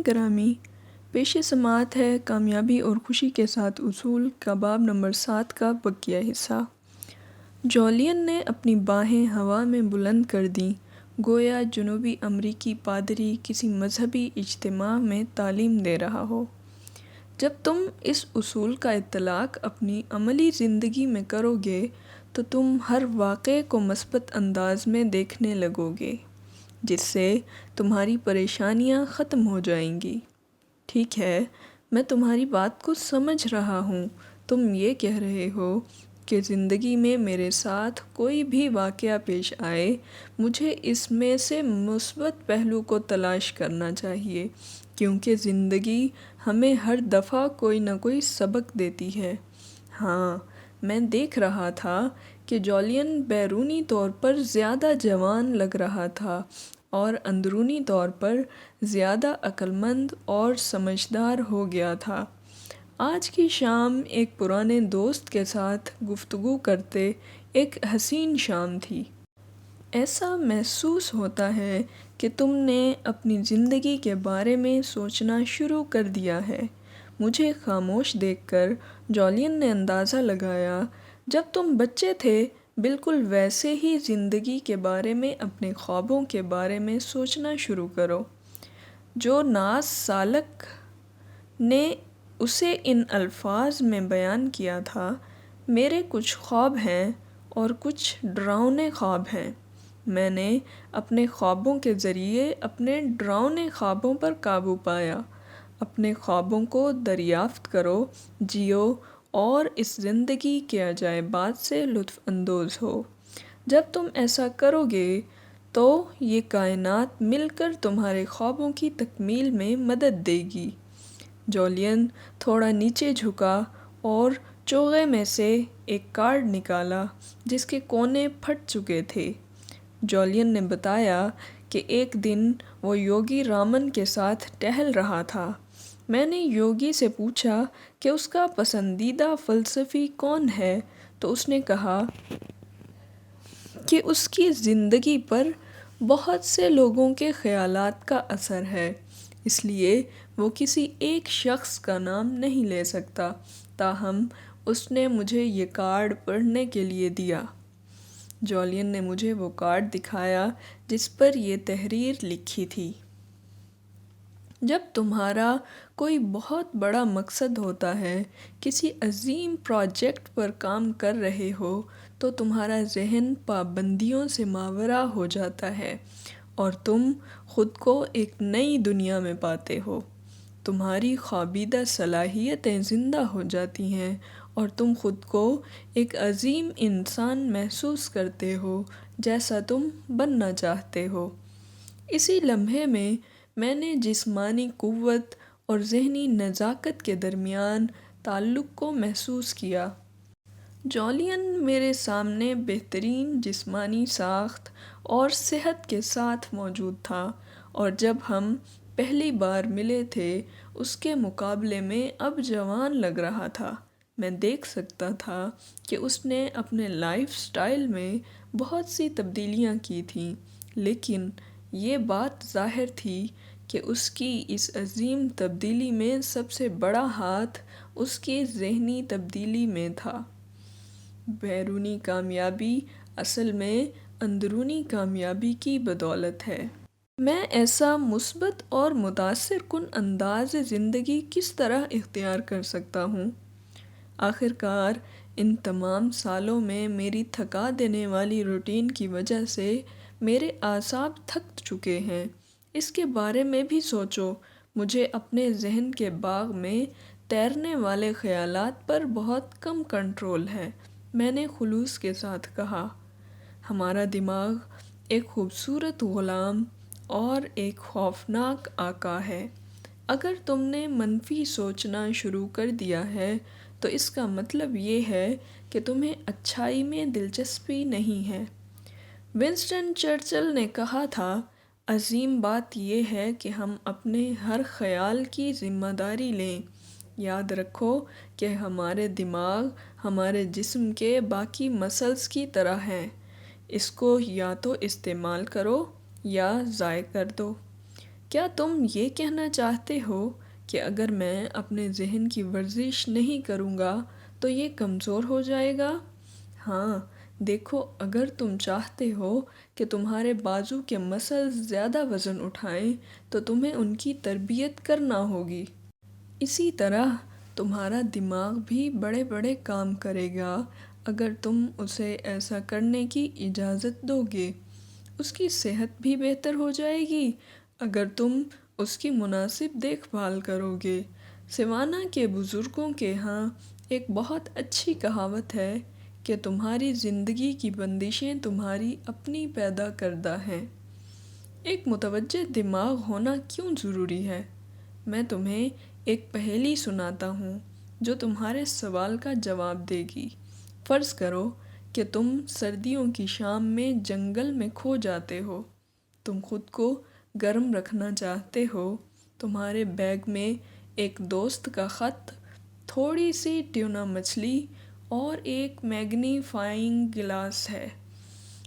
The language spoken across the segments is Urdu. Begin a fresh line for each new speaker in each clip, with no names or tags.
سامعین گرامی، پیش سماعت ہے کامیابی اور خوشی کے ساتھ اصول کا باب نمبر 7 کا بقیہ حصہ۔ جولین نے اپنی باہیں ہوا میں بلند کر دیں، گویا جنوبی امریکی پادری کسی مذہبی اجتماع میں تعلیم دے رہا ہو۔ جب تم اس اصول کا اطلاق اپنی عملی زندگی میں کرو گے تو تم ہر واقعے کو مثبت انداز میں دیکھنے لگو گے، جس سے تمہاری پریشانیاں ختم ہو جائیں گی۔ ٹھیک ہے، میں تمہاری بات کو سمجھ رہا ہوں۔ تم یہ کہہ رہے ہو کہ زندگی میں میرے ساتھ کوئی بھی واقعہ پیش آئے، مجھے اس میں سے مثبت پہلو کو تلاش کرنا چاہیے، کیونکہ زندگی ہمیں ہر دفعہ کوئی نہ کوئی سبق دیتی ہے۔ ہاں، میں دیکھ رہا تھا کہ جولین بیرونی طور پر زیادہ جوان لگ رہا تھا اور اندرونی طور پر زیادہ عقل مند اور سمجھدار ہو گیا تھا۔ آج کی شام ایک پرانے دوست کے ساتھ گفتگو کرتے ایک حسین شام تھی۔ ایسا محسوس ہوتا ہے کہ تم نے اپنی زندگی کے بارے میں سوچنا شروع کر دیا ہے۔ مجھے خاموش دیکھ کر جولین نے اندازہ لگایا، جب تم بچے تھے بالکل ویسے ہی زندگی کے بارے میں، اپنے خوابوں کے بارے میں سوچنا شروع کرو۔ جو ناز سالک نے اسے ان الفاظ میں بیان کیا تھا، میرے کچھ خواب ہیں اور کچھ ڈراؤنے خواب ہیں۔ میں نے اپنے خوابوں کے ذریعے اپنے ڈراؤنے خوابوں پر قابو پایا۔ اپنے خوابوں کو دریافت کرو، جیو اور اس زندگی کے عجائبات سے لطف اندوز ہو۔ جب تم ایسا کرو گے تو یہ کائنات مل کر تمہارے خوابوں کی تکمیل میں مدد دے گی۔ جولین تھوڑا نیچے جھکا اور چوغے میں سے ایک کارڈ نکالا جس کے کونے پھٹ چکے تھے۔ جولین نے بتایا کہ ایک دن وہ یوگی رامن کے ساتھ ٹہل رہا تھا۔ میں نے یوگی سے پوچھا کہ اس کا پسندیدہ فلسفی کون ہے، تو اس نے کہا کہ اس کی زندگی پر بہت سے لوگوں کے خیالات کا اثر ہے، اس لیے وہ کسی ایک شخص کا نام نہیں لے سکتا۔ تاہم اس نے مجھے یہ کارڈ پڑھنے کے لیے دیا۔ جولین نے مجھے وہ کارڈ دکھایا جس پر یہ تحریر لکھی تھی۔ جب تمہارا کوئی بہت بڑا مقصد ہوتا ہے، کسی عظیم پروجیکٹ پر کام کر رہے ہو، تو تمہارا ذہن پابندیوں سے ماورا ہو جاتا ہے اور تم خود کو ایک نئی دنیا میں پاتے ہو۔ تمہاری خوابیدہ صلاحیتیں زندہ ہو جاتی ہیں اور تم خود کو ایک عظیم انسان محسوس کرتے ہو جیسا تم بننا چاہتے ہو۔ اسی لمحے میں نے جسمانی قوت اور ذہنی نزاکت کے درمیان تعلق کو محسوس کیا۔ جولین میرے سامنے بہترین جسمانی ساخت اور صحت کے ساتھ موجود تھا، اور جب ہم پہلی بار ملے تھے اس کے مقابلے میں اب جوان لگ رہا تھا۔ میں دیکھ سکتا تھا کہ اس نے اپنے لائف سٹائل میں بہت سی تبدیلیاں کی تھیں، لیکن یہ بات ظاہر تھی کہ اس کی اس عظیم تبدیلی میں سب سے بڑا ہاتھ اس کی ذہنی تبدیلی میں تھا۔ بیرونی کامیابی اصل میں اندرونی کامیابی کی بدولت ہے۔ میں ایسا مثبت اور متاثر کن انداز زندگی کس طرح اختیار کر سکتا ہوں؟ آخر کار ان تمام سالوں میں میری تھکا دینے والی روٹین کی وجہ سے میرے اعصاب تھک چکے ہیں۔ اس کے بارے میں بھی سوچو۔ مجھے اپنے ذہن کے باغ میں تیرنے والے خیالات پر بہت کم کنٹرول ہے، میں نے خلوص کے ساتھ کہا۔ ہمارا دماغ ایک خوبصورت غلام اور ایک خوفناک آقا ہے۔ اگر تم نے منفی سوچنا شروع کر دیا ہے تو اس کا مطلب یہ ہے کہ تمہیں اچھائی میں دلچسپی نہیں ہے۔ ونسٹن چرچل نے کہا تھا، عظیم بات یہ ہے کہ ہم اپنے ہر خیال کی ذمہ داری لیں۔ یاد رکھو کہ ہمارے دماغ ہمارے جسم کے باقی مسلز کی طرح ہیں، اس کو یا تو استعمال کرو یا ضائع کر دو۔ کیا تم یہ کہنا چاہتے ہو کہ اگر میں اپنے ذہن کی ورزش نہیں کروں گا تو یہ کمزور ہو جائے گا؟ ہاں، دیکھو، اگر تم چاہتے ہو کہ تمہارے بازو کے مسلز زیادہ وزن اٹھائیں تو تمہیں ان کی تربیت کرنا ہوگی۔ اسی طرح تمہارا دماغ بھی بڑے بڑے کام کرے گا اگر تم اسے ایسا کرنے کی اجازت دو گے۔ اس کی صحت بھی بہتر ہو جائے گی اگر تم اس کی مناسب دیکھ بھال کرو گے۔ سیوانا کے بزرگوں کے ہاں ایک بہت اچھی کہاوت ہے کہ تمہاری زندگی کی بندشیں تمہاری اپنی پیدا کردہ ہیں۔ ایک متوجہ دماغ ہونا کیوں ضروری ہے؟ میں تمہیں ایک پہیلی سناتا ہوں جو تمہارے سوال کا جواب دے گی۔ فرض کرو کہ تم سردیوں کی شام میں جنگل میں کھو جاتے ہو۔ تم خود کو گرم رکھنا چاہتے ہو۔ تمہارے بیگ میں ایک دوست کا خط، تھوڑی سی ٹیونا مچھلی اور ایک میگنی فائنگ گلاس ہے۔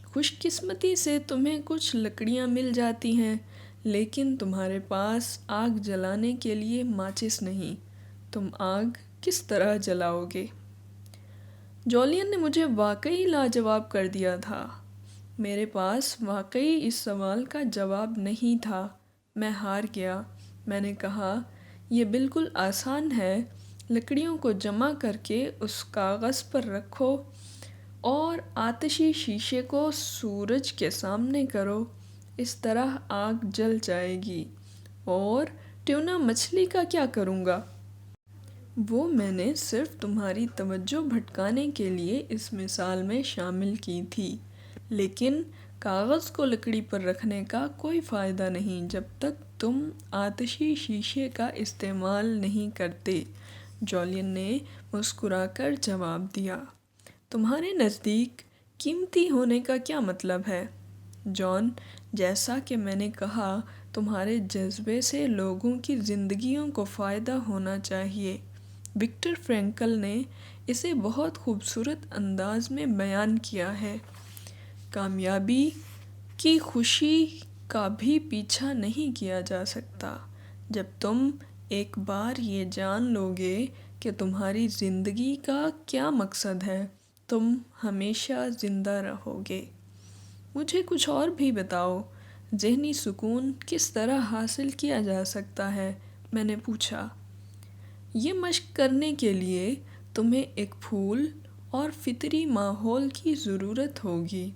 خوش قسمتی سے تمہیں کچھ لکڑیاں مل جاتی ہیں، لیکن تمہارے پاس آگ جلانے کے لیے ماچس نہیں۔ تم آگ کس طرح جلاؤ گے؟ جولین نے مجھے واقعی لاجواب کر دیا تھا۔ میرے پاس واقعی اس سوال کا جواب نہیں تھا۔ میں ہار گیا۔ میں نے کہا، یہ بالکل آسان ہے۔ لکڑیوں کو جمع کر کے اس کاغذ پر رکھو اور آتشی شیشے کو سورج کے سامنے کرو، اس طرح آگ جل جائے گی۔ اور ٹیونا مچھلی کا کیا کروں گا؟ وہ میں نے صرف تمہاری توجہ بھٹکانے کے لیے اس مثال میں شامل کی تھی، لیکن کاغذ کو لکڑی پر رکھنے کا کوئی فائدہ نہیں جب تک تم آتشی شیشے کا استعمال نہیں کرتے، جولین نے مسکرا کر جواب دیا۔ تمہارے نزدیک قیمتی ہونے کا کیا مطلب ہے؟ جان، جیسا کہ میں نے کہا، تمہارے جذبے سے لوگوں کی زندگیوں کو فائدہ ہونا چاہیے۔ وکٹر فرینکل نے اسے بہت خوبصورت انداز میں بیان کیا ہے۔ کامیابی کی خوشی کا بھی پیچھا نہیں کیا جا سکتا۔ جب تم ایک بار یہ جان لو گے کہ تمہاری زندگی کا کیا مقصد ہے، تم ہمیشہ زندہ رہو گے۔ مجھے کچھ اور بھی بتاؤ، ذہنی سکون کس طرح حاصل کیا جا سکتا ہے؟ میں نے پوچھا۔ یہ مشق کرنے کے لیے تمہیں ایک پھول اور فطری ماحول کی ضرورت ہوگی۔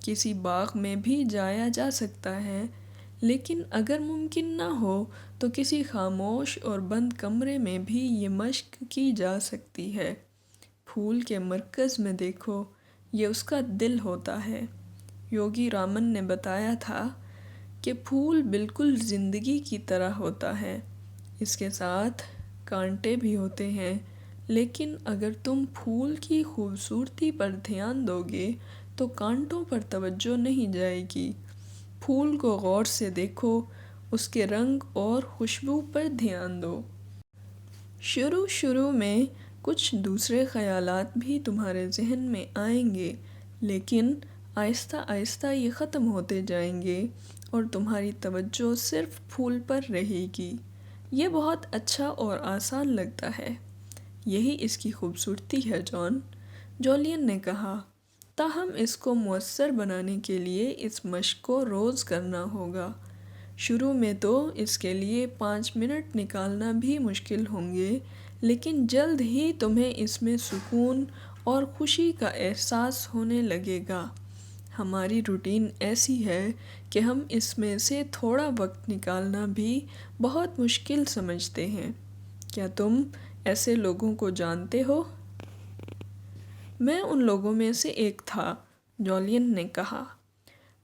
کسی باغ میں بھی جایا جا سکتا ہے، لیکن اگر ممکن نہ ہو تو کسی خاموش اور بند کمرے میں بھی یہ مشق کی جا سکتی ہے۔ پھول کے مرکز میں دیکھو، یہ اس کا دل ہوتا ہے۔ یوگی رامن نے بتایا تھا کہ پھول بالکل زندگی کی طرح ہوتا ہے۔ اس کے ساتھ کانٹے بھی ہوتے ہیں، لیکن اگر تم پھول کی خوبصورتی پر دھیان دو گے تو کانٹوں پر توجہ نہیں جائے گی۔ پھول کو غور سے دیکھو، اس کے رنگ اور خوشبو پر دھیان دو۔ شروع میں کچھ دوسرے خیالات بھی تمہارے ذہن میں آئیں گے، لیکن آہستہ آہستہ یہ ختم ہوتے جائیں گے اور تمہاری توجہ صرف پھول پر رہے گی۔ یہ بہت اچھا اور آسان لگتا ہے۔ یہی اس کی خوبصورتی ہے، جان، جولین نے کہا۔ تاہم اس کو مؤثر بنانے کے لیے اس مشق کو روز کرنا ہوگا۔ شروع میں تو اس کے لیے 5 منٹ نکالنا بھی مشکل ہوں گے، لیکن جلد ہی تمہیں اس میں سکون اور خوشی کا احساس ہونے لگے گا۔ ہماری روٹین ایسی ہے کہ ہم اس میں سے تھوڑا وقت نکالنا بھی بہت مشکل سمجھتے ہیں۔ کیا تم ایسے لوگوں کو جانتے ہو؟ میں ان لوگوں میں سے ایک تھا، جولین نے کہا۔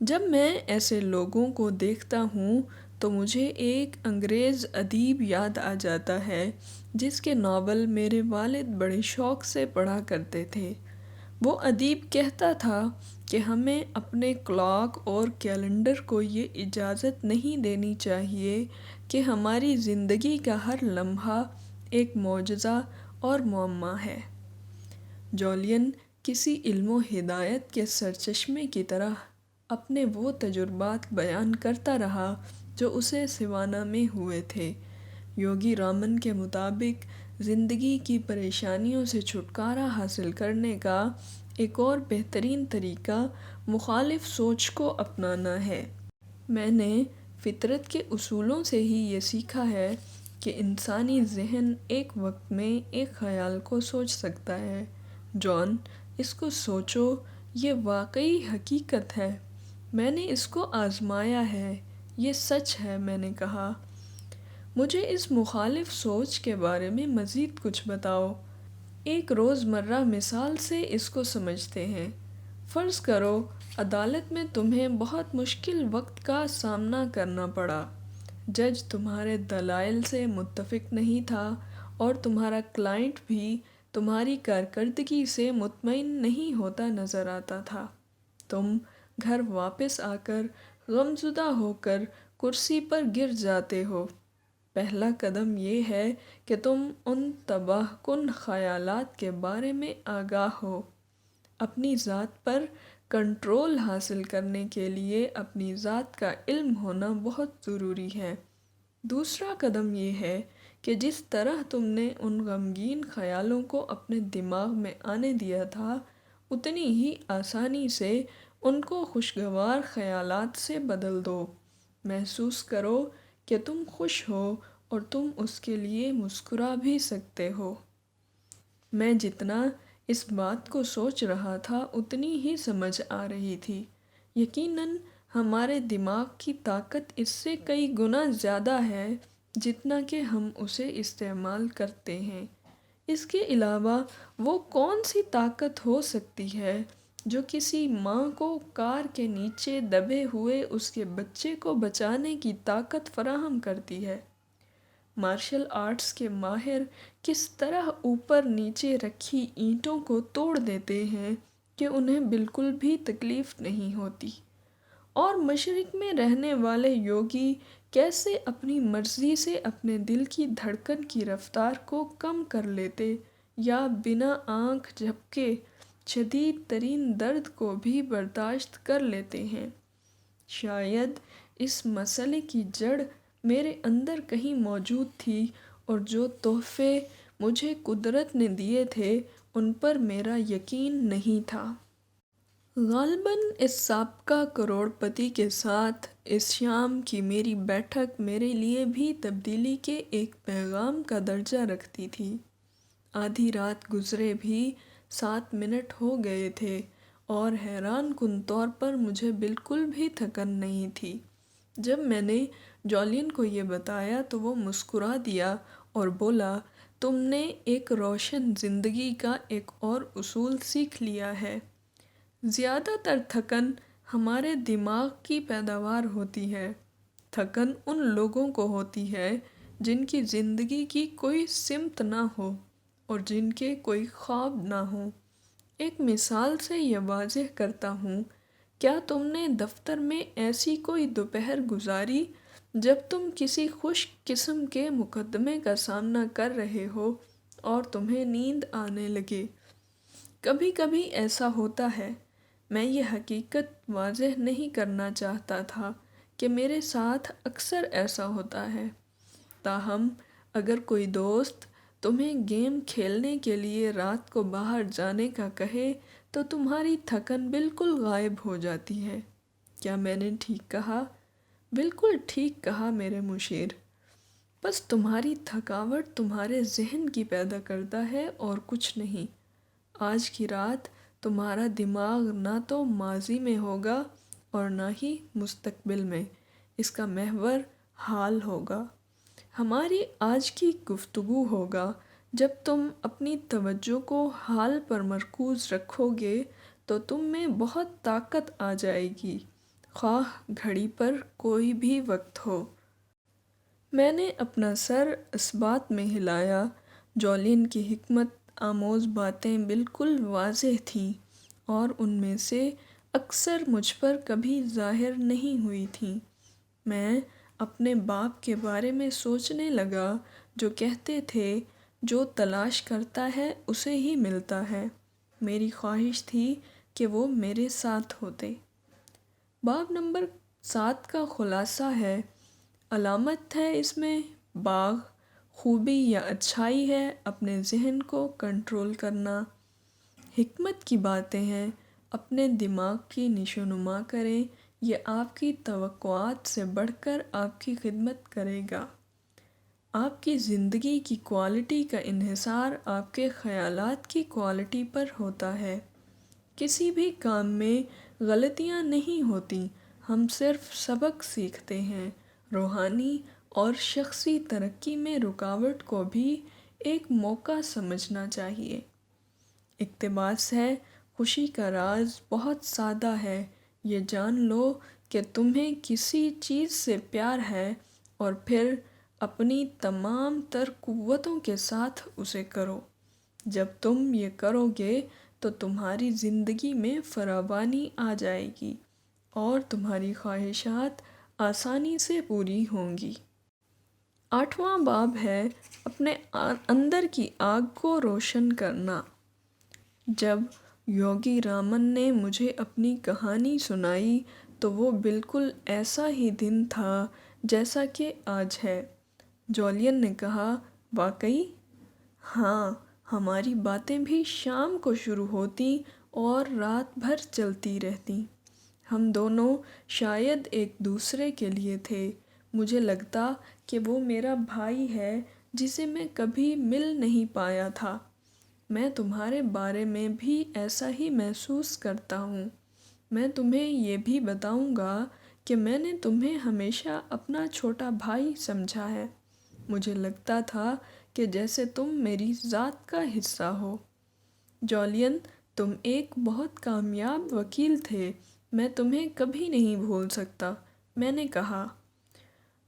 جب میں ایسے لوگوں کو دیکھتا ہوں تو مجھے ایک انگریز ادیب یاد آ جاتا ہے جس کے ناول میرے والد بڑے شوق سے پڑھا کرتے تھے۔ وہ ادیب کہتا تھا کہ ہمیں اپنے کلاک اور کیلنڈر کو یہ اجازت نہیں دینی چاہیے کہ ہماری زندگی کا ہر لمحہ ایک معجزہ اور معمہ ہے۔ جولین کسی علم و ہدایت کے سرچشمے کی طرح اپنے وہ تجربات بیان کرتا رہا جو اسے سوانا میں ہوئے تھے۔ یوگی رامن کے مطابق زندگی کی پریشانیوں سے چھٹکارا حاصل کرنے کا ایک اور بہترین طریقہ مخالف سوچ کو اپنانا ہے۔ میں نے فطرت کے اصولوں سے ہی یہ سیکھا ہے کہ انسانی ذہن ایک وقت میں ایک خیال کو سوچ سکتا ہے۔ جان، اس کو سوچو، یہ واقعی حقیقت ہے۔ میں نے اس کو آزمایا ہے، یہ سچ ہے، میں نے کہا۔ مجھے اس مخالف سوچ کے بارے میں مزید کچھ بتاؤ۔ ایک روزمرہ مثال سے اس کو سمجھتے ہیں۔ فرض کرو عدالت میں تمہیں بہت مشکل وقت کا سامنا کرنا پڑا۔ جج تمہارے دلائل سے متفق نہیں تھا اور تمہارا کلائنٹ بھی تمہاری کارکردگی سے مطمئن نہیں ہوتا نظر آتا تھا۔ تم گھر واپس آ کر غمزدہ ہو کر کرسی پر گر جاتے ہو۔ پہلا قدم یہ ہے کہ تم ان تباہ کن خیالات کے بارے میں آگاہ ہو۔ اپنی ذات پر کنٹرول حاصل کرنے کے لیے اپنی ذات کا علم ہونا بہت ضروری ہے۔ دوسرا قدم یہ ہے کہ جس طرح تم نے ان غمگین خیالوں کو اپنے دماغ میں آنے دیا تھا، اتنی ہی آسانی سے ان کو خوشگوار خیالات سے بدل دو۔ محسوس کرو کہ تم خوش ہو اور تم اس کے لیے مسکرا بھی سکتے ہو۔ میں جتنا اس بات کو سوچ رہا تھا اتنی ہی سمجھ آ رہی تھی۔ یقیناً ہمارے دماغ کی طاقت اس سے کئی گنا زیادہ ہے جتنا کہ ہم اسے استعمال کرتے ہیں۔ اس کے علاوہ وہ کون سی طاقت ہو سکتی ہے جو کسی ماں کو کار کے نیچے دبے ہوئے اس کے بچے کو بچانے کی طاقت فراہم کرتی ہے؟ مارشل آرٹس کے ماہر کس طرح اوپر نیچے رکھی اینٹوں کو توڑ دیتے ہیں کہ انہیں بالکل بھی تکلیف نہیں ہوتی، اور مشرق میں رہنے والے یوگی کیسے اپنی مرضی سے اپنے دل کی دھڑکن کی رفتار کو کم کر لیتے یا بنا آنکھ جھپکے شدید ترین درد کو بھی برداشت کر لیتے ہیں۔ شاید اس مسئلے کی جڑ میرے اندر کہیں موجود تھی، اور جو تحفے مجھے قدرت نے دیے تھے ان پر میرا یقین نہیں تھا۔ غالباً اس سابقہ کروڑ پتی کے ساتھ اس شام کی میری بیٹھک میرے لیے بھی تبدیلی کے ایک پیغام کا درجہ رکھتی تھی۔ آدھی رات گزرے بھی 7 منٹ ہو گئے تھے اور حیران کن طور پر مجھے بالکل بھی تھکن نہیں تھی۔ جب میں نے جولین کو یہ بتایا تو وہ مسکرا دیا اور بولا، تم نے ایک روشن زندگی کا ایک اور اصول سیکھ لیا ہے۔ زیادہ تر تھکن ہمارے دماغ کی پیداوار ہوتی ہے۔ تھکن ان لوگوں کو ہوتی ہے جن کی زندگی کی کوئی سمت نہ ہو اور جن کے کوئی خواب نہ ہوں۔ ایک مثال سے یہ واضح کرتا ہوں۔ کیا تم نے دفتر میں ایسی کوئی دوپہر گزاری جب تم کسی خوش قسم کے مقدمے کا سامنا کر رہے ہو اور تمہیں نیند آنے لگے؟ کبھی کبھی ایسا ہوتا ہے۔ میں یہ حقیقت واضح نہیں کرنا چاہتا تھا کہ میرے ساتھ اکثر ایسا ہوتا ہے۔ تاہم اگر کوئی دوست تمہیں گیم کھیلنے کے لیے رات کو باہر جانے کا کہے تو تمہاری تھکن بالکل غائب ہو جاتی ہے۔ کیا میں نے ٹھیک کہا؟ بالکل ٹھیک کہا میرے مشیر۔ بس تمہاری تھکاوٹ تمہارے ذہن کی پیدا کرتا ہے اور کچھ نہیں۔ آج کی رات تمہارا دماغ نہ تو ماضی میں ہوگا اور نہ ہی مستقبل میں، اس کا محور حال ہوگا۔ ہماری آج کی گفتگو ہوگا۔ جب تم اپنی توجہ کو حال پر مرکوز رکھو گے تو تم میں بہت طاقت آ جائے گی، خواہ گھڑی پر کوئی بھی وقت ہو۔ میں نے اپنا سر اس بات میں ہلایا۔ جولین کی حکمت آموز باتیں بالکل واضح تھیں اور ان میں سے اکثر مجھ پر کبھی ظاہر نہیں ہوئی تھیں۔ میں اپنے باپ کے بارے میں سوچنے لگا جو کہتے تھے، جو تلاش کرتا ہے اسے ہی ملتا ہے۔ میری خواہش تھی کہ وہ میرے ساتھ ہوتے۔ باب نمبر 7 کا خلاصہ ہے، علامت ہے اس میں باغ، خوبی یا اچھائی ہے اپنے ذہن کو کنٹرول کرنا۔ حکمت کی باتیں ہیں اپنے دماغ کی نشوونما کریں، یہ آپ کی توقعات سے بڑھ کر آپ کی خدمت کرے گا۔ آپ کی زندگی کی کوالٹی کا انحصار آپ کے خیالات کی کوالٹی پر ہوتا ہے۔ کسی بھی کام میں غلطیاں نہیں ہوتیں، ہم صرف سبق سیکھتے ہیں۔ روحانی اور شخصی ترقی میں رکاوٹ کو بھی ایک موقع سمجھنا چاہیے۔ اقتباس ہے، خوشی کا راز بہت سادہ ہے، یہ جان لو کہ تمہیں کسی چیز سے پیار ہے اور پھر اپنی تمام تر قوتوں کے ساتھ اسے کرو۔ جب تم یہ کرو گے تو تمہاری زندگی میں فراوانی آ جائے گی اور تمہاری خواہشات آسانی سے پوری ہوں گی۔ 8واں باب ہے اپنے اندر کی آگ کو روشن کرنا۔ جب یوگی رامن نے مجھے اپنی کہانی سنائی تو وہ بالکل ایسا ہی دن تھا جیسا کہ آج ہے۔ جولین نے کہا، واقعی؟ ہاں، ہماری باتیں بھی شام کو شروع ہوتیں اور رات بھر چلتی رہتیں۔ ہم دونوں شاید ایک دوسرے کے لیے تھے۔ مجھے لگتا کہ وہ میرا بھائی ہے جسے میں کبھی مل نہیں پایا تھا۔ میں تمہارے بارے میں بھی ایسا ہی محسوس کرتا ہوں۔ میں تمہیں یہ بھی بتاؤں گا کہ میں نے تمہیں ہمیشہ اپنا چھوٹا بھائی سمجھا ہے۔ مجھے لگتا تھا کہ جیسے تم میری ذات کا حصہ ہو۔ جولین، تم ایک بہت کامیاب وکیل تھے، میں تمہیں کبھی نہیں بھول سکتا، میں نے کہا۔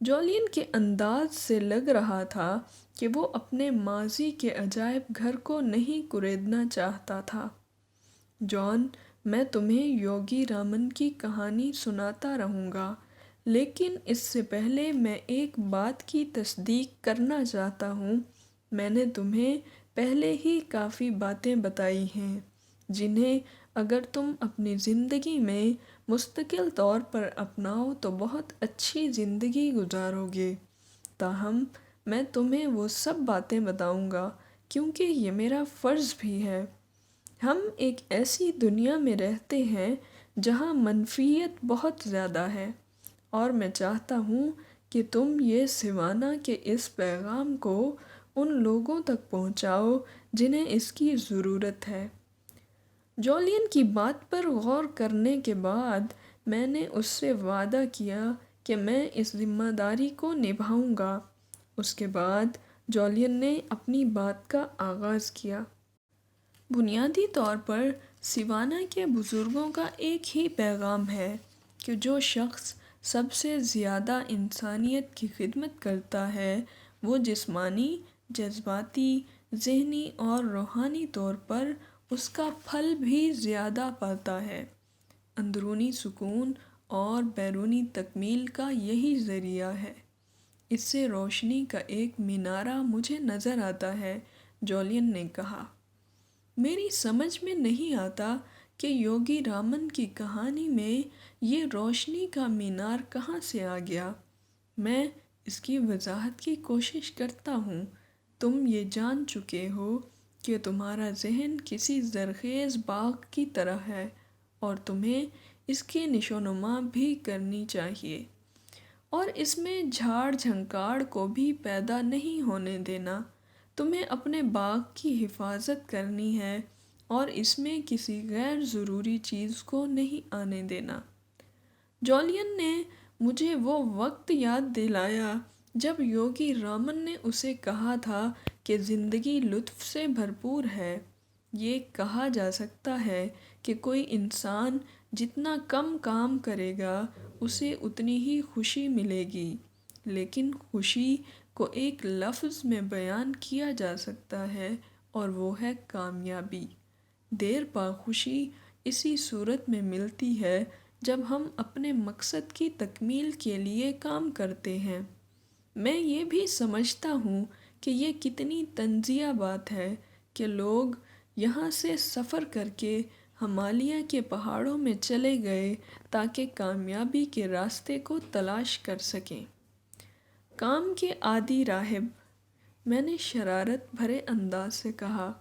جولین کے انداز سے لگ رہا تھا کہ وہ اپنے ماضی کے عجائب گھر کو نہیں کریدنا چاہتا تھا۔ جان، میں تمہیں یوگی رامن کی کہانی سناتا رہوں گا، لیکن اس سے پہلے میں ایک بات کی تصدیق کرنا چاہتا ہوں۔ میں نے تمہیں پہلے ہی کافی باتیں بتائی ہیں جنہیں اگر تم اپنی زندگی میں مستقل طور پر اپناؤ تو بہت اچھی زندگی گزارو گے۔ تاہم میں تمہیں وہ سب باتیں بتاؤں گا کیونکہ یہ میرا فرض بھی ہے۔ ہم ایک ایسی دنیا میں رہتے ہیں جہاں منفیت بہت زیادہ ہے، اور میں چاہتا ہوں کہ تم یہ سوانا کے اس پیغام کو ان لوگوں تک پہنچاؤ جنہیں اس کی ضرورت ہے۔ جولین کی بات پر غور کرنے کے بعد میں نے اس سے وعدہ کیا کہ میں اس ذمہ داری کو نبھاؤں گا۔ اس کے بعد جولین نے اپنی بات کا آغاز کیا۔ بنیادی طور پر سوانا کے بزرگوں کا ایک ہی پیغام ہے کہ جو شخص سب سے زیادہ انسانیت کی خدمت کرتا ہے وہ جسمانی، جذباتی، ذہنی اور روحانی طور پر اس کا پھل بھی زیادہ پاتا ہے۔ اندرونی سکون اور بیرونی تکمیل کا یہی ذریعہ ہے۔ اس سے روشنی کا ایک مینارہ مجھے نظر آتا ہے، جولین نے کہا۔ میری سمجھ میں نہیں آتا کہ یوگی رامن کی کہانی میں یہ روشنی کا مینار کہاں سے آ گیا۔ میں اس کی وضاحت کی کوشش کرتا ہوں۔ تم یہ جان چکے ہو کہ تمہارا ذہن کسی زرخیز باغ کی طرح ہے اور تمہیں اس کی نشوونما بھی کرنی چاہیے اور اس میں جھاڑ جھنکاڑ کو بھی پیدا نہیں ہونے دینا۔ تمہیں اپنے باغ کی حفاظت کرنی ہے اور اس میں کسی غیر ضروری چیز کو نہیں آنے دینا۔ جولین نے مجھے وہ وقت یاد دلایا جب یوگی رامن نے اسے کہا تھا کہ زندگی لطف سے بھرپور ہے۔ یہ کہا جا سکتا ہے کہ کوئی انسان جتنا کم کام کرے گا اسے اتنی ہی خوشی ملے گی، لیکن خوشی کو ایک لفظ میں بیان کیا جا سکتا ہے اور وہ ہے کامیابی۔ دیر پا خوشی اسی صورت میں ملتی ہے جب ہم اپنے مقصد کی تکمیل کے لیے کام کرتے ہیں۔ میں یہ بھی سمجھتا ہوں کہ یہ کتنی طنزیہ بات ہے کہ لوگ یہاں سے سفر کر کے ہمالیہ کے پہاڑوں میں چلے گئے تاکہ کامیابی کے راستے کو تلاش کر سکیں۔ کام کے عادی راہب، میں نے شرارت بھرے انداز سے کہا۔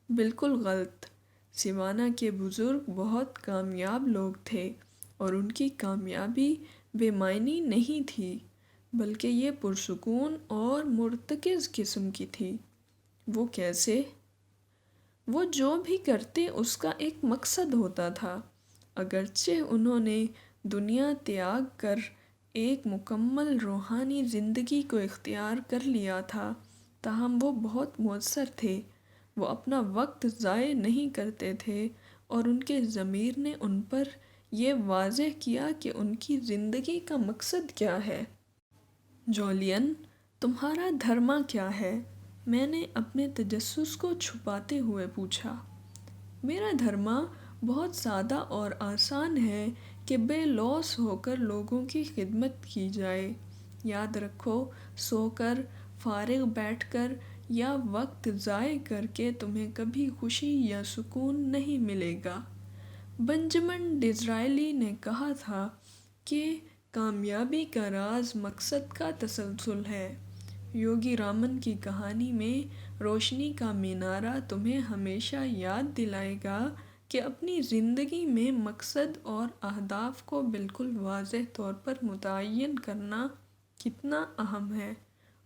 بالکل غلط۔ سیوانا کے بزرگ بہت کامیاب لوگ تھے اور ان کی کامیابی بے معنی نہیں تھی، بلکہ یہ پرسکون اور مرتکز قسم کی تھی۔ وہ کیسے؟ وہ جو بھی کرتے اس کا ایک مقصد ہوتا تھا۔ اگرچہ انہوں نے دنیا تیاگ کر ایک مکمل روحانی زندگی کو اختیار کر لیا تھا، تاہم وہ بہت مؤثر تھے۔ وہ اپنا وقت ضائع نہیں کرتے تھے اور ان کے ضمیر نے ان پر یہ واضح کیا کہ ان کی زندگی کا مقصد کیا ہے۔ جولین، تمہارا دھرما کیا ہے؟ میں نے اپنے تجسس کو چھپاتے ہوئے پوچھا۔ میرا دھرما بہت سادہ اور آسان ہے کہ بے لوث ہو کر لوگوں کی خدمت کی جائے۔ یاد رکھو، سو کر، فارغ بیٹھ کر یا وقت ضائع کر کے تمہیں کبھی خوشی یا سکون نہیں ملے گا۔ بنجمن ڈزرائیلی نے کہا تھا کہ کامیابی کا راز مقصد کا تسلسل ہے۔ یوگی رامن کی کہانی میں روشنی کا مینارہ تمہیں ہمیشہ یاد دلائے گا کہ اپنی زندگی میں مقصد اور اہداف کو بالکل واضح طور پر متعین کرنا کتنا اہم ہے،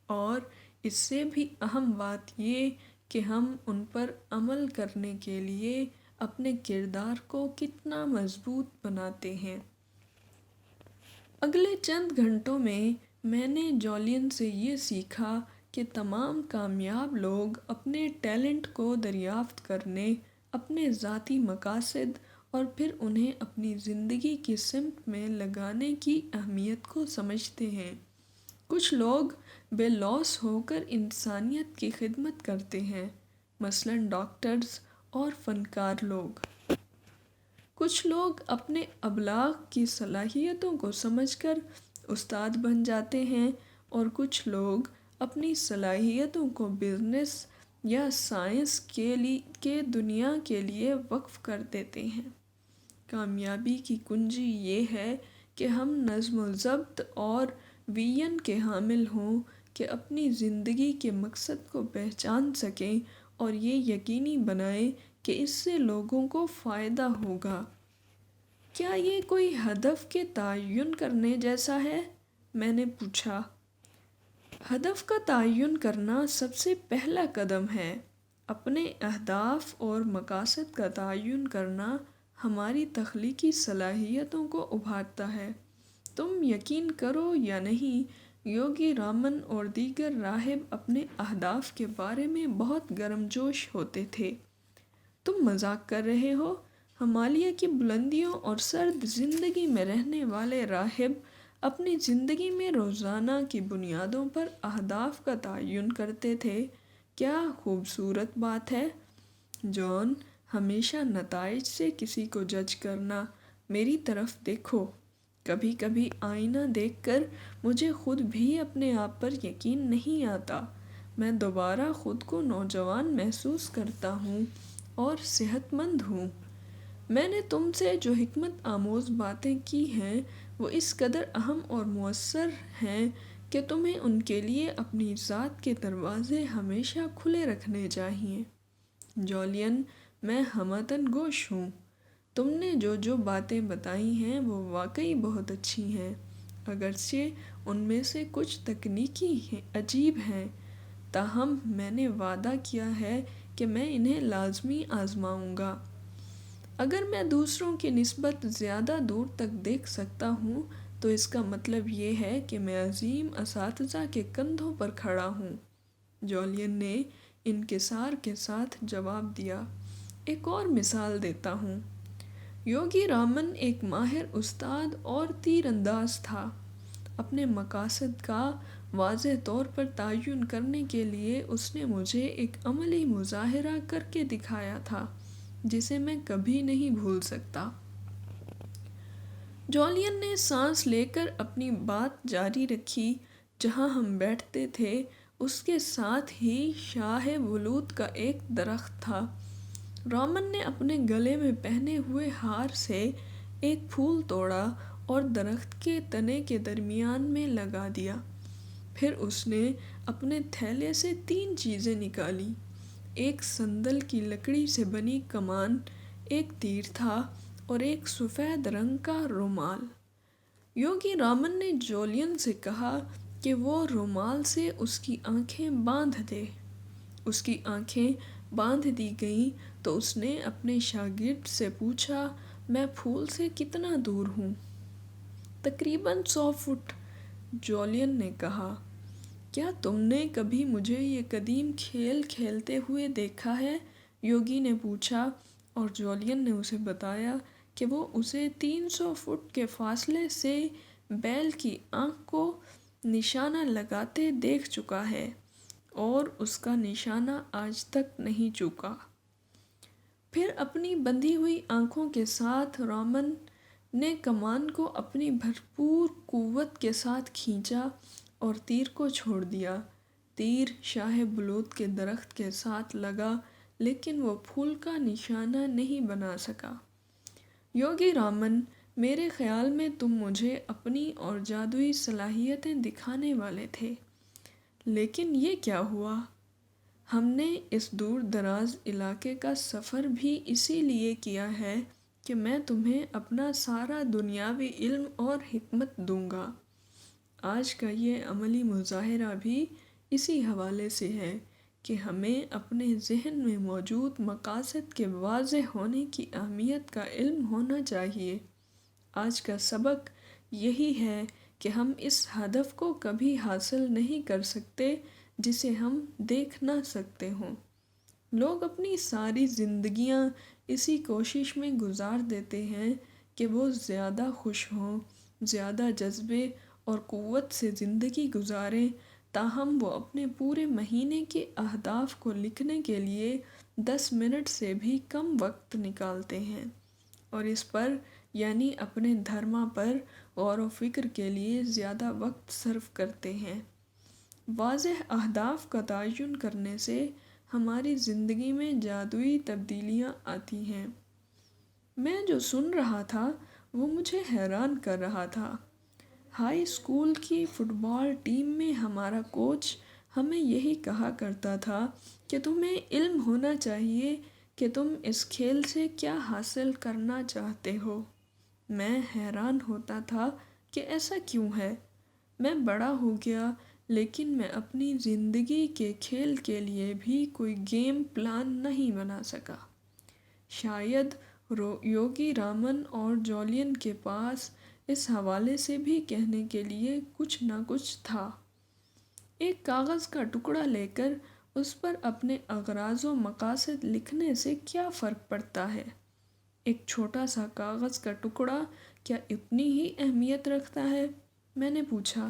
اور اس سے بھی اہم بات یہ کہ ہم ان پر عمل کرنے کے لیے اپنے کردار کو کتنا مضبوط بناتے ہیں۔ اگلے چند گھنٹوں میں نے جولین سے یہ سیکھا کہ تمام کامیاب لوگ اپنے ٹیلنٹ کو دریافت کرنے، اپنے ذاتی مقاصد اور پھر انہیں اپنی زندگی کی سمت میں لگانے کی اہمیت کو سمجھتے ہیں۔ کچھ لوگ بے لوث ہو کر انسانیت کی خدمت کرتے ہیں، مثلاً ڈاکٹرز اور فنکار لوگ۔ کچھ لوگ اپنے ابلاغ کی صلاحیتوں کو سمجھ کر استاد بن جاتے ہیں اور کچھ لوگ اپنی صلاحیتوں کو بزنس یا سائنس کے دنیا کے لیے وقف کر دیتے ہیں۔ کامیابی کی کنجی یہ ہے کہ ہم نظم و ضبط اور ویژن کے حامل ہوں کہ اپنی زندگی کے مقصد کو پہچان سکیں اور یہ یقینی بنائیں کہ اس سے لوگوں کو فائدہ ہوگا۔ کیا یہ کوئی ہدف کے تعین کرنے جیسا ہے؟ میں نے پوچھا۔ ہدف کا تعین کرنا سب سے پہلا قدم ہے۔ اپنے اہداف اور مقاصد کا تعین کرنا ہماری تخلیقی صلاحیتوں کو ابھارتا ہے۔ تم یقین کرو یا نہیں، یوگی رامن اور دیگر راہب اپنے اہداف کے بارے میں بہت گرم جوش ہوتے تھے۔ تم مذاق کر رہے ہو؟ ہمالیہ کی بلندیوں اور سرد زندگی میں رہنے والے راہب اپنی زندگی میں روزانہ کی بنیادوں پر اہداف کا تعین کرتے تھے۔ کیا خوبصورت بات ہے! جان، ہمیشہ نتائج سے کسی کو جج کرنا۔ میری طرف دیکھو۔ کبھی کبھی آئینہ دیکھ کر مجھے خود بھی اپنے آپ پر یقین نہیں آتا۔ میں دوبارہ خود کو نوجوان محسوس کرتا ہوں اور صحت مند ہوں۔ میں نے تم سے جو حکمت آموز باتیں کی ہیں وہ اس قدر اہم اور مؤثر ہیں کہ تمہیں ان کے لیے اپنی ذات کے دروازے ہمیشہ کھلے رکھنے چاہئیں۔ جولین، میں ہمدن گوش ہوں۔ تم نے جو باتیں بتائی ہیں وہ واقعی بہت اچھی ہیں، اگرچہ ان میں سے کچھ تکنیکی عجیب ہیں، تاہم میں نے وعدہ کیا ہے کہ میں انہیں لازمی آزماؤں گا۔ اگر میں دوسروں کی نسبت زیادہ دور تک دیکھ سکتا ہوں تو اس کا مطلب یہ ہے کہ میں عظیم اساتذہ کے کندھوں پر کھڑا ہوں۔ جولین نے انکسار کے ساتھ جواب دیا۔ ایک اور مثال دیتا ہوں۔ یوگی رامن ایک ماہر استاد اور تیر انداز تھا۔ اپنے مقاصد کا واضح طور پر تعین کرنے کے لیے اس نے مجھے ایک عملی مظاہرہ کر کے دکھایا تھا جسے میں کبھی نہیں بھول سکتا۔ جولین نے سانس لے کر اپنی بات جاری رکھی۔ جہاں ہم بیٹھتے تھے اس کے ساتھ ہی شاہ ولود کا ایک درخت تھا۔ رامن نے اپنے گلے میں پہنے ہوئے ہار سے ایک پھول توڑا اور درخت کے تنے کے درمیان میں لگا دیا۔ پھر اس نے اپنے تھیلے سے 3 چیزیں نکالی۔ ایک سندل کی لکڑی سے بنی کمان، ایک تیر تھا اور ایک سفید رنگ کا رومال۔ یوگی رامن نے جولین سے کہا کہ وہ رومال سے اس کی آنکھیں باندھ دے۔ اس کی آنکھیں باندھ دی گئیں تو اس نے اپنے شاگرد سے پوچھا، میں پھول سے کتنا دور ہوں؟ تقریباً 100 فٹ، جولین نے کہا۔ کیا تم نے کبھی مجھے یہ قدیم کھیل کھیلتے ہوئے دیکھا ہے؟ یوگی نے پوچھا، اور جولین نے اسے بتایا کہ وہ اسے 300 فٹ کے فاصلے سے بیل کی آنکھ کو نشانہ لگاتے دیکھ چکا ہے اور اس کا نشانہ آج تک نہیں چوکا۔ پھر اپنی بندھی ہوئی آنکھوں کے ساتھ رامن نے کمان کو اپنی بھرپور قوت کے ساتھ کھینچا اور تیر کو چھوڑ دیا۔ تیر شاہ بلوط کے درخت کے ساتھ لگا لیکن وہ پھول کا نشانہ نہیں بنا سکا۔ یوگی رامن، میرے خیال میں تم مجھے اپنی اور جادوئی صلاحیتیں دکھانے والے تھے، لیکن یہ کیا ہوا؟ ہم نے اس دور دراز علاقے کا سفر بھی اسی لیے کیا ہے کہ میں تمہیں اپنا سارا دنیاوی علم اور حکمت دوں گا۔ آج کا یہ عملی مظاہرہ بھی اسی حوالے سے ہے کہ ہمیں اپنے ذہن میں موجود مقاصد کے واضح ہونے کی اہمیت کا علم ہونا چاہیے۔ آج کا سبق یہی ہے کہ ہم اس ہدف کو کبھی حاصل نہیں کر سکتے جسے ہم دیکھ نہ سکتے ہوں۔ لوگ اپنی ساری زندگیاں اسی کوشش میں گزار دیتے ہیں کہ وہ زیادہ خوش ہوں، زیادہ جذبے اور قوت سے زندگی گزاریں، تاہم وہ اپنے پورے مہینے کے اہداف کو لکھنے کے لیے 10 منٹ سے بھی کم وقت نکالتے ہیں، اور اس پر یعنی اپنے دھرما پر غور و فکر کے لیے زیادہ وقت صرف کرتے ہیں۔ واضح اہداف کا تعین کرنے سے ہماری زندگی میں جادوئی تبدیلیاں آتی ہیں۔ میں جو سن رہا تھا وہ مجھے حیران کر رہا تھا۔ ہائی اسکول کی فٹ بال ٹیم میں ہمارا کوچ ہمیں یہی کہا کرتا تھا کہ تمہیں علم ہونا چاہیے کہ تم اس کھیل سے کیا حاصل کرنا چاہتے ہو۔ میں حیران ہوتا تھا کہ ایسا کیوں ہے؟ میں بڑا ہو گیا لیکن میں اپنی زندگی کے کھیل کے لیے بھی کوئی گیم پلان نہیں بنا سکا۔ شاید یوگی رامن اور جولین کے پاس اس حوالے سے بھی کہنے کے لیے کچھ نہ کچھ تھا۔ ایک کاغذ کا ٹکڑا لے کر اس پر اپنے اغراض و مقاصد لکھنے سے کیا فرق پڑتا ہے؟ ایک چھوٹا سا کاغذ کا ٹکڑا کیا اتنی ہی اہمیت رکھتا ہے؟ میں نے پوچھا۔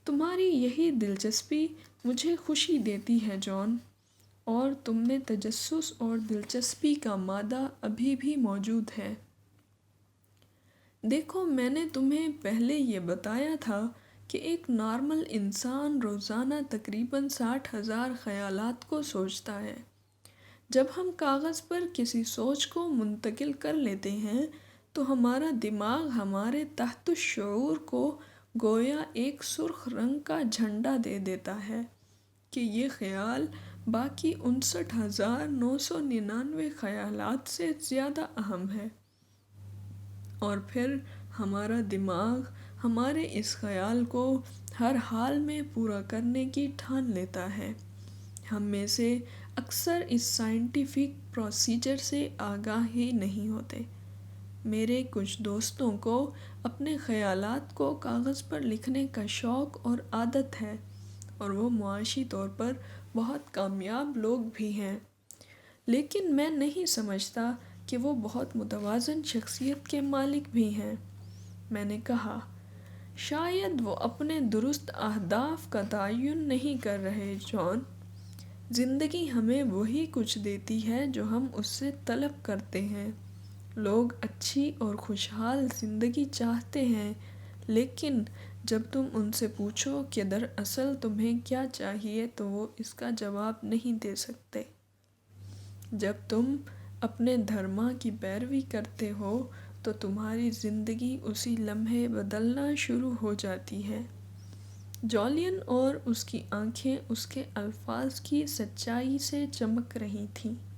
تمہاری یہی دلچسپی مجھے خوشی دیتی ہے جان، اور تم میں تجسس اور دلچسپی کا مادہ ابھی بھی موجود ہے۔ دیکھو، میں نے تمہیں پہلے یہ بتایا تھا کہ ایک نارمل انسان روزانہ تقریباً 60,000 خیالات کو سوچتا ہے۔ جب ہم کاغذ پر کسی سوچ کو منتقل کر لیتے ہیں تو ہمارا دماغ ہمارے تحت الشعور کو گویا ایک سرخ رنگ کا جھنڈا دے دیتا ہے کہ یہ خیال باقی 59,999 خیالات سے زیادہ اہم ہے، اور پھر ہمارا دماغ ہمارے اس خیال کو ہر حال میں پورا کرنے کی ٹھان لیتا ہے۔ ہم میں سے اکثر اس سائنٹیفک پروسیجر سے آگاہ ہی نہیں ہوتے۔ میرے کچھ دوستوں کو اپنے خیالات کو کاغذ پر لکھنے کا شوق اور عادت ہے، اور وہ معاشی طور پر بہت کامیاب لوگ بھی ہیں، لیکن میں نہیں سمجھتا کہ وہ بہت متوازن شخصیت کے مالک بھی ہیں۔ میں نے کہا، شاید وہ اپنے درست اہداف کا تعین نہیں کر رہے جان۔ زندگی ہمیں وہی کچھ دیتی ہے جو ہم اس سے طلب کرتے ہیں۔ لوگ اچھی اور خوشحال زندگی چاہتے ہیں، لیکن جب تم ان سے پوچھو کہ دراصل تمہیں کیا چاہیے تو وہ اس کا جواب نہیں دے سکتے۔ جب تم اپنے دھرما کی پیروی کرتے ہو تو تمہاری زندگی اسی لمحے بدلنا شروع ہو جاتی ہے۔ جولین اور اس کی آنکھیں اس کے الفاظ کی سچائی سے چمک رہی تھیں۔